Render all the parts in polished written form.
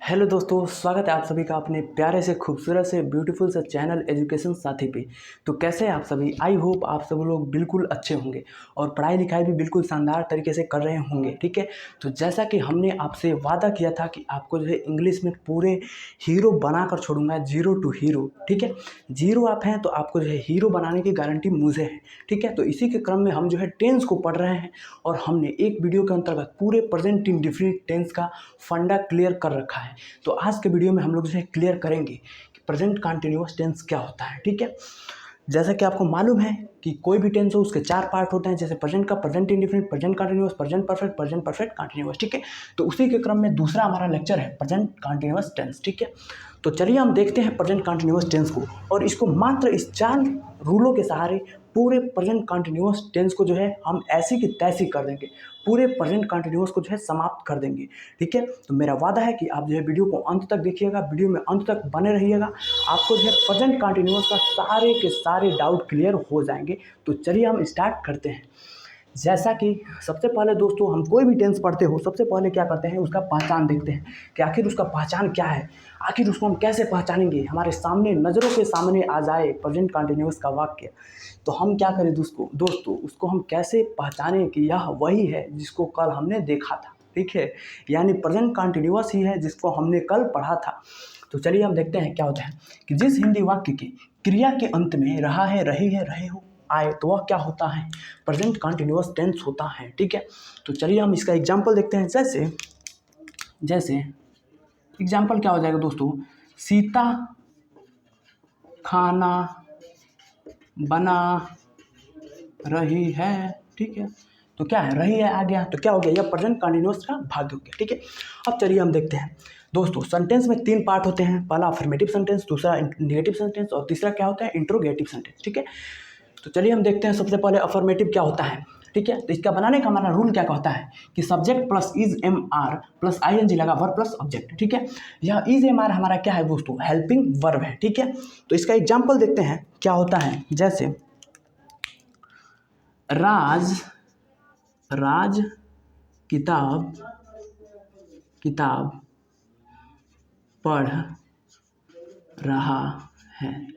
Hello दोस्तों, स्वागत है आप सभी का अपने प्यारे से खूबसूरत से ब्यूटीफुल से चैनल एजुकेशन साथी पे। तो कैसे हैं आप सभी? आई होप आप सब लोग बिल्कुल अच्छे होंगे और पढ़ाई लिखाई भी बिल्कुल शानदार तरीके से कर रहे होंगे। ठीक है, तो जैसा कि हमने आपसे वादा किया था कि आपको जो है इंग्लिश में पूरे हीरो बना कर छोड़ूंगा, जीरो टू हीरो। ठीक है, जीरो आप हैं तो आपको जो है हीरो बनाने की गारंटी मुझे है। ठीक है, तो इसी के क्रम में हम जो है टेंस को पढ़ रहे हैं और हमने एक वीडियो के अंतर्गत पूरे प्रेजेंट इंडेफिनिट टेंस का फंडा क्लियर कर रखा है। तो आज के वीडियो में हम लोग जो है क्लियर करेंगे कि प्रेजेंट कंटिन्यूअस टेंस क्या होता है। ठीक है, जैसा कि आपको मालूम है कि कोई भी टेंस हो उसके 4 पार्ट होते हैं, जैसे प्रेजेंट का present indefinite, present continuous, present perfect continuous. ठीक है, तो उसी के क्रम में दूसरा हमारा लेक्चर है प्रेजेंट कंटिन्यूअस टेंस। ठीक है, तो चलिए हम देखते हैं प्रेजेंट कंटिन्यूअस टेंस को और इसको मात्र इस 4 रूलों के सहारे पूरे प्रेजेंट कंटिन्यूअस टेंस को जो है हम ऐसी की तैसी कर देंगे, पूरे प्रेजेंट कंटिन्यूअस को जो है समाप्त कर देंगे। ठीक है, तो मेरा वादा है कि आप जो है वीडियो को अंत तक देखिएगा, वीडियो में अंत तक बने रहिएगा, आपको जो है प्रेजेंट कंटिन्यूअस का सारे के सारे डाउट क्लियर हो जाएंगे। तो चलिए हम स्टार्ट करते हैं। जैसा कि सबसे पहले दोस्तों हम कोई भी टेंस पढ़ते हो सबसे पहले क्या करते हैं, उसका पहचान देखते हैं कि आखिर उसका पहचान क्या है, आखिर उसको हम कैसे पहचानेंगे, हमारे सामने नज़रों के सामने आ जाए प्रेजेंट कंटिन्यूअस का वाक्य, तो हम क्या करें दोस्तों उसको हम कैसे पहचानें कि यह वही है जिसको कल हमने देखा था। ठीक है, यानी प्रेजेंट कंटिन्यूअस ही है जिसको हमने कल पढ़ा था। तो चलिए हम देखते हैं क्या होता है कि जिस हिंदी वाक्य की क्रिया के अंत में रहा है, रही है, रहे हो आए तो वह क्या होता है, प्रेजेंट कंटिन्यूअस टेंस होता है। ठीक है, तो चलिए हम इसका एग्जांपल देखते हैं। जैसे एग्जांपल क्या हो जाएगा दोस्तों, सीता खाना बना रही है। ठीक है, तो क्या है, रही है आ गया, तो क्या हो गया, यह प्रेजेंट कंटिन्यूअस का भाग हो गया। ठीक है, अब चलिए हम देखते हैं दोस्तों, सेंटेंस में 3 पार्ट होते हैं, पहला अफर्मेटिव सेंटेंस, दूसरा नेगेटिव सेंटेंस और तीसरा क्या होता है, इंट्रोगेटिव सेंटेंस। ठीक है, तो चलिए हम देखते हैं सबसे पहले अफर्मेटिव क्या होता है। ठीक है, तो इसका बनाने का हमारा रूल क्या कहता है कि subject plus is am are plus I N G लगा वर्ब प्लस ऑब्जेक्ट। ठीक है, यह इज एम आर हमारा क्या है दोस्तों, हेल्पिंग वर्ब है। ठीक है, तो इसका एग्जाम्पल देखते हैं क्या होता है। जैसे राज किताब पढ़ रहा है।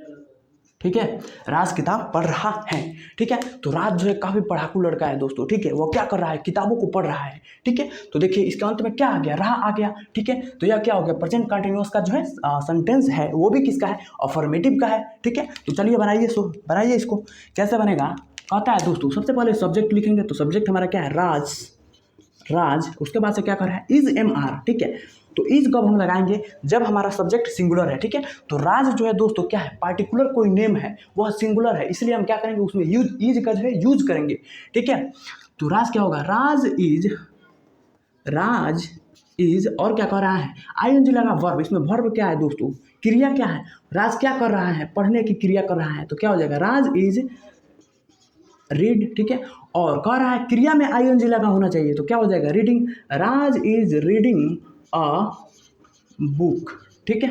ठीक है, राज किताब पढ़ रहा है। ठीक है, तो राज जो है काफ़ी पढ़ाकू लड़का है दोस्तों। ठीक है, वो क्या कर रहा है, किताबों को पढ़ रहा है। ठीक है, तो देखिए इसके अंत में क्या आ गया, रहा आ गया। ठीक है, तो यह क्या हो गया, प्रेजेंट कंटिन्यूअस का जो है सेंटेंस है वो भी किसका है, अफर्मेटिव का है। ठीक है, तो चलिए बनाइए इसको कैसे बनेगा। कहता है दोस्तों सबसे पहले सब्जेक्ट लिखेंगे, तो सब्जेक्ट हमारा क्या है, राज, उसके बाद से क्या कर रहा है, इज एम आर। ठीक है, तो इज कब हम लगाएंगे, जब हमारा सब्जेक्ट सिंगुलर है। ठीक है, तो राज जो है दोस्तों क्या है, पार्टिकुलर कोई नेम है, वह सिंगुलर है, इसलिए हम क्या करेंगे, उसमें इज का जो है यूज करेंगे। ठीक है, तो राज क्या होगा, राज इज और क्या कर रहा है, आई एन जी लगा वर्ब, इसमें वर्ब क्या है दोस्तों, क्रिया क्या है, राज क्या कर रहा है, पढ़ने की क्रिया कर रहा है, तो क्या हो जाएगा, राज इज रीड। ठीक है, और कह रहा है क्रिया में आई एन जी लगा होना चाहिए, तो क्या हो जाएगा, reading, Raj is reading a book. ठीक है,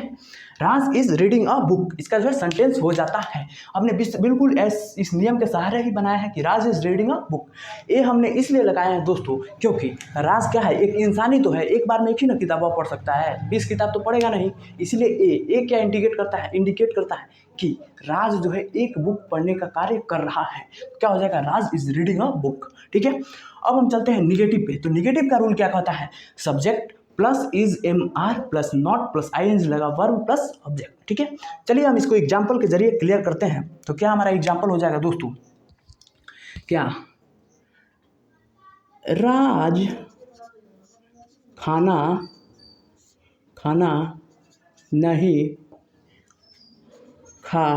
राज इज रीडिंग अ बुक, इसका जो है सेंटेंस हो जाता है। हमने बिल्कुल इस नियम के सहारे ही बनाया है कि राज इज रीडिंग अ बुक। ये हमने इसलिए लगाया है दोस्तों क्योंकि राज क्या है, एक इंसानी तो है, एक बार में एक ही ना किताबें पढ़ सकता है, 20 किताब तो पढ़ेगा नहीं, इसलिए ए क्या इंडिकेट करता है कि राज जो है एक बुक पढ़ने का कार्य कर रहा है। क्या हो जाएगा, राज इज रीडिंग अ बुक। ठीक है, अब हम चलते हैं निगेटिव पे। तो निगेटिव का रूल क्या कहता है, subject plus is am are plus not plus I N G लगा वर्ब प्लस ऑब्जेक्ट। ठीक है, चलिए हम इसको एग्जाम्पल के जरिए क्लियर करते हैं। तो क्या हमारा एग्जाम्पल हो जाएगा दोस्तों, क्या, राज खाना नहीं खा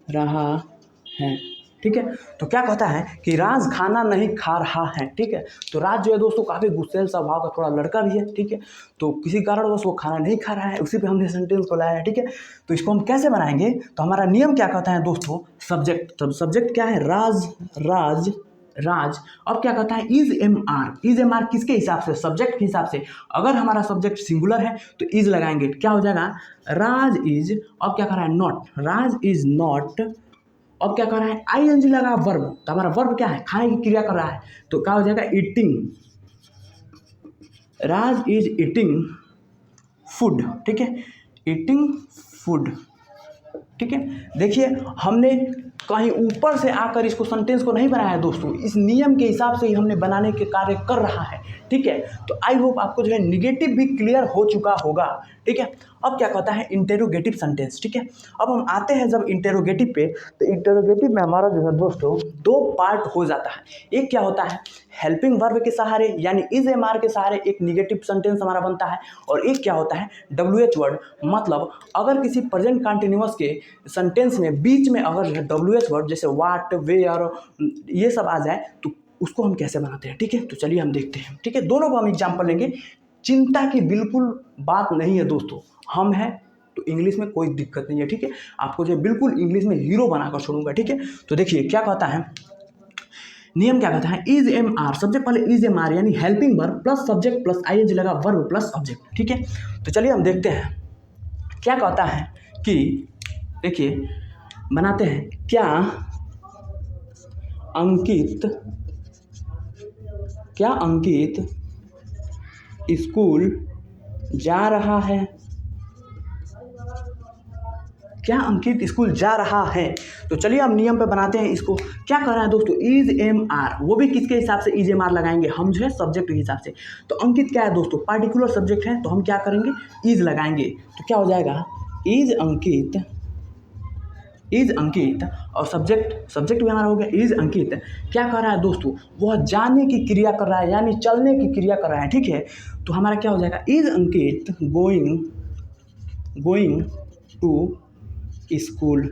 रहा है। ठीक है, तो क्या कहता है कि राज खाना नहीं खा रहा है। ठीक है, तो राज जो है दोस्तों काफ़ी गुस्सेल स्वभाव का थोड़ा लड़का भी है। ठीक है, तो किसी कारणवश वो खाना नहीं खा रहा है, उसी पे हमने सेंटेंस को लाया है। ठीक है, तो इसको हम कैसे बनाएंगे, तो हमारा नियम क्या कहता है दोस्तों, सब्जेक्ट, तब सब्जेक्ट क्या है, राज अब क्या कहता है, इज एम आर किसके हिसाब से, सब्जेक्ट के हिसाब से। अगर हमारा सब्जेक्ट सिंगुलर है तो इज लगाएंगे, क्या हो जाएगा, राज इज, अब क्या कर रहा है, नॉट, राज इज नॉट, अब क्या कर रहा है, आई एन जी लगा वर्ब, तो हमारा वर्ब क्या है, खाने की क्रिया कर रहा है, तो क्या हो जाएगा, eating, Raj is eating food, ठीक है, ईटिंग फूड, ठीक है। देखिए हमने कहीं ऊपर से आकर इसको सेंटेंस को नहीं बनाया है दोस्तों, इस नियम के हिसाब से ही हमने बनाने के कार्य कर रहा है, ठीक है। तो आई होप आपको जो है निगेटिव भी क्लियर हो चुका होगा, ठीक है। अब क्या कहता है इंटेरोगेटिव सेंटेंस, ठीक है। अब हम आते हैं जब इंटेरोगेटिव पे, तो इंटेरोगेटिव में हमारा जो है दोस्तों दो पार्ट हो जाता है। एक क्या होता है हेल्पिंग वर्ब के सहारे यानी इज एम आर के सहारे एक निगेटिव सेंटेंस हमारा बनता है, और एक क्या होता है WH वर्ड, मतलब अगर किसी प्रेजेंट कंटिन्यूअस के सेंटेंस में बीच में अगर जो है WH वर्ड जैसे वाट, वेयर ये सब आ जाए तो उसको हम कैसे बनाते हैं, ठीक है। तो चलिए हम देखते हैं, ठीक है। दोनों को हम एग्जाम्पल लेंगे, चिंता की बिल्कुल बात नहीं है दोस्तों, हम हैं तो इंग्लिश में कोई दिक्कत नहीं है, ठीक है। आपको जो बिल्कुल इंग्लिश में हीरो बनाकर छोड़ूंगा, ठीक है। तो देखिए क्या कहता है नियम, क्या कहता है इज एम आर, सब्जेक्ट पहले इज एम आर यानी helping verb plus subject plus ING लगा वर्ब प्लस ऑब्जेक्ट, ठीक है। तो चलिए हम देखते हैं क्या कहता है कि देखिए बनाते हैं, क्या अंकित स्कूल जा रहा है, क्या अंकित स्कूल जा रहा है। तो चलिए हम नियम पे बनाते हैं इसको। क्या कर रहा है दोस्तों इज एम आर, वो भी किसके हिसाब से इज एम आर लगाएंगे हम जो है सब्जेक्ट के हिसाब से। तो अंकित क्या है दोस्तों पार्टिकुलर सब्जेक्ट है, तो हम क्या करेंगे इज लगाएंगे, तो क्या हो जाएगा इज अंकित और सब्जेक्ट भी हमारा हो गया इज अंकित। क्या कर रहा है दोस्तों वह जाने की क्रिया कर रहा है यानी चलने की क्रिया कर रहा है, ठीक है। तो हमारा क्या हो जाएगा is Ankit going to school,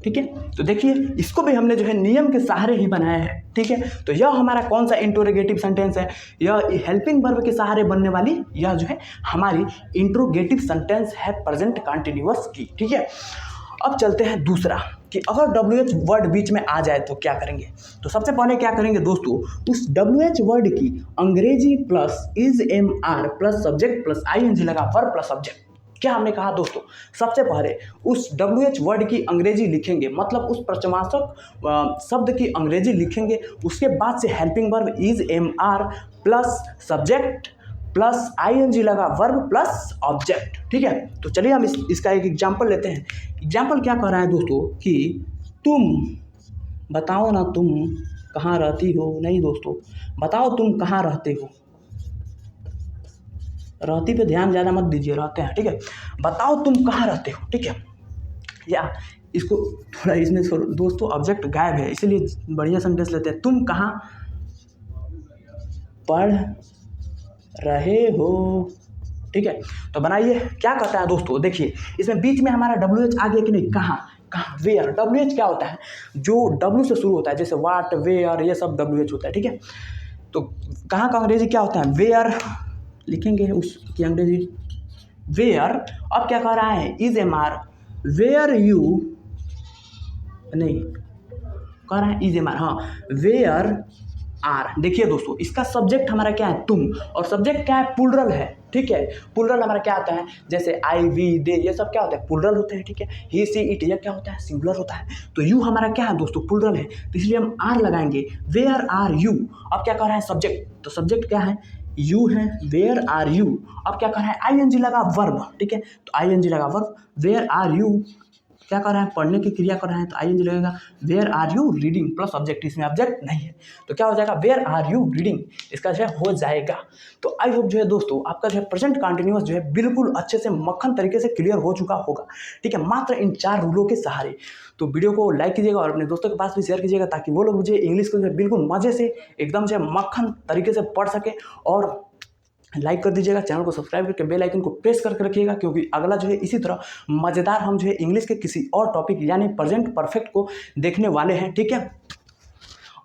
ठीक है। तो देखिए इसको भी हमने जो है नियम के सहारे ही बनाया है, ठीक है। तो यह हमारा कौन सा इंट्रोगेटिव सेंटेंस है, यह हेल्पिंग वर्ब के सहारे बनने वाली यह जो है हमारी इंट्रोगेटिव सेंटेंस है प्रेजेंट कंटिन्यूअस की, ठीक है। अब चलते हैं दूसरा कि अगर WH वर्ड बीच में आ जाए तो क्या करेंगे। तो सबसे पहले क्या करेंगे दोस्तों उस WH वर्ड की अंग्रेजी plus is am are plus subject plus ING लगा वर्ब प्लस सब्जेक्ट। क्या हमने कहा दोस्तों सबसे पहले उस WH वर्ड की अंग्रेजी लिखेंगे, मतलब उस प्रश्नवाचक शब्द की अंग्रेजी लिखेंगे, उसके बाद से helping verb is am are plus subject plus ING लगा वर्ब प्लस ऑब्जेक्ट, ठीक है। तो चलिए हम इसका एक एग्जाम्पल लेते हैं। एग्जाम्पल क्या कह रहा है दोस्तों कि तुम बताओ ना तुम कहाँ रहती हो, नहीं दोस्तों बताओ तुम कहाँ रहते हो, रहती पे ध्यान ज़्यादा मत दीजिए, रहते हैं, ठीक है। बताओ तुम कहाँ रहते हो, ठीक है। या इसको थोड़ा इसमें दोस्तों ऑब्जेक्ट गायब है इसीलिए बढ़िया सेंटेंस लेते हैं, तुम कहाँ पढ़ रहे हो, ठीक है। तो बनाइए क्या कहता है दोस्तों देखिए इसमें बीच में हमारा WH आ गया कि नहीं, कहाँ वेयर। WH क्या होता है जो W से शुरू होता है, जैसे वाट, वेयर ये सब WH होता है, ठीक है। तो कहाँ का अंग्रेजी क्या होता है वेयर लिखेंगे, उसकी अंग्रेजी वेयर। अब क्या कह रहा है is am are where you, नहीं कह रहा है इज एम आर, हाँ वेयर आर। देखिए दोस्तों इसका सब्जेक्ट हमारा क्या है तुम, और सब्जेक्ट क्या है प्लुरल है, ठीक है। प्लुरल हमारा क्या आता है जैसे आई वी दे ये सब क्या होता है प्लुरल होते हैं, ठीक है। ही सी इट यह क्या होता है सिंगुलर होता है। तो यू हमारा क्या है दोस्तों प्लुरल है, तो इसलिए हम आर लगाएंगे वेयर आर यू। अब क्या कर रहा है सब्जेक्ट, तो सब्जेक्ट क्या है यू है, वेयर आर यू। अब क्या कर रहा है ING लगा वर्ब, ठीक है। तो ING लगा वर्ब, वेयर आर यू क्या कर रहा है पढ़ने की क्रिया कर रहा है, तो ING लगेगा where are you reading plus object, इसमें ऑब्जेक्ट नहीं है तो क्या हो जाएगा वेयर आर यू रीडिंग, इसका जो है हो जाएगा। तो आई होप जो है दोस्तों आपका जो है प्रेजेंट कंटिन्यूअस जो है बिल्कुल अच्छे से मक्खन तरीके से क्लियर हो चुका होगा, ठीक है, मात्र इन 4 रूलों के सहारे। तो वीडियो को लाइक कीजिएगा और अपने दोस्तों के पास भी शेयर कीजिएगा ताकि वो लोग मुझे इंग्लिश को जो है बिल्कुल मज़े से एकदम से मक्खन तरीके से पढ़ सके। और लाइक कर दीजिएगा, चैनल को सब्सक्राइब करके बेल आइकन को प्रेस करके रखिएगा, क्योंकि अगला जो है इसी तरह मज़ेदार हम जो है इंग्लिश के किसी और टॉपिक यानी प्रेजेंट परफेक्ट को देखने वाले हैं, ठीक है।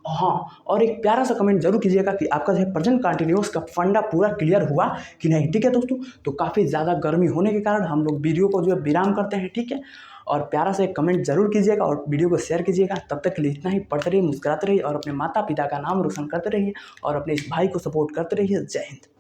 हाँ और एक प्यारा सा कमेंट जरूर कीजिएगा कि आपका जो है प्रेजेंट कंटिन्यूअस का फंडा पूरा क्लियर हुआ कि नहीं, ठीक है दोस्तों। तो काफ़ी ज़्यादा गर्मी होने के कारण हम लोग वीडियो को जो है विराम करते हैं, ठीक है। और प्यारा सा एक कमेंट जरूर कीजिएगा और वीडियो को शेयर कीजिएगा। तब तक के लिए इतना ही, पढ़ते रहिए, मुस्कुराते रहिए और अपने माता पिता का नाम रोशन करते रहिए और अपने इस भाई को सपोर्ट करते रहिए। जय हिंद।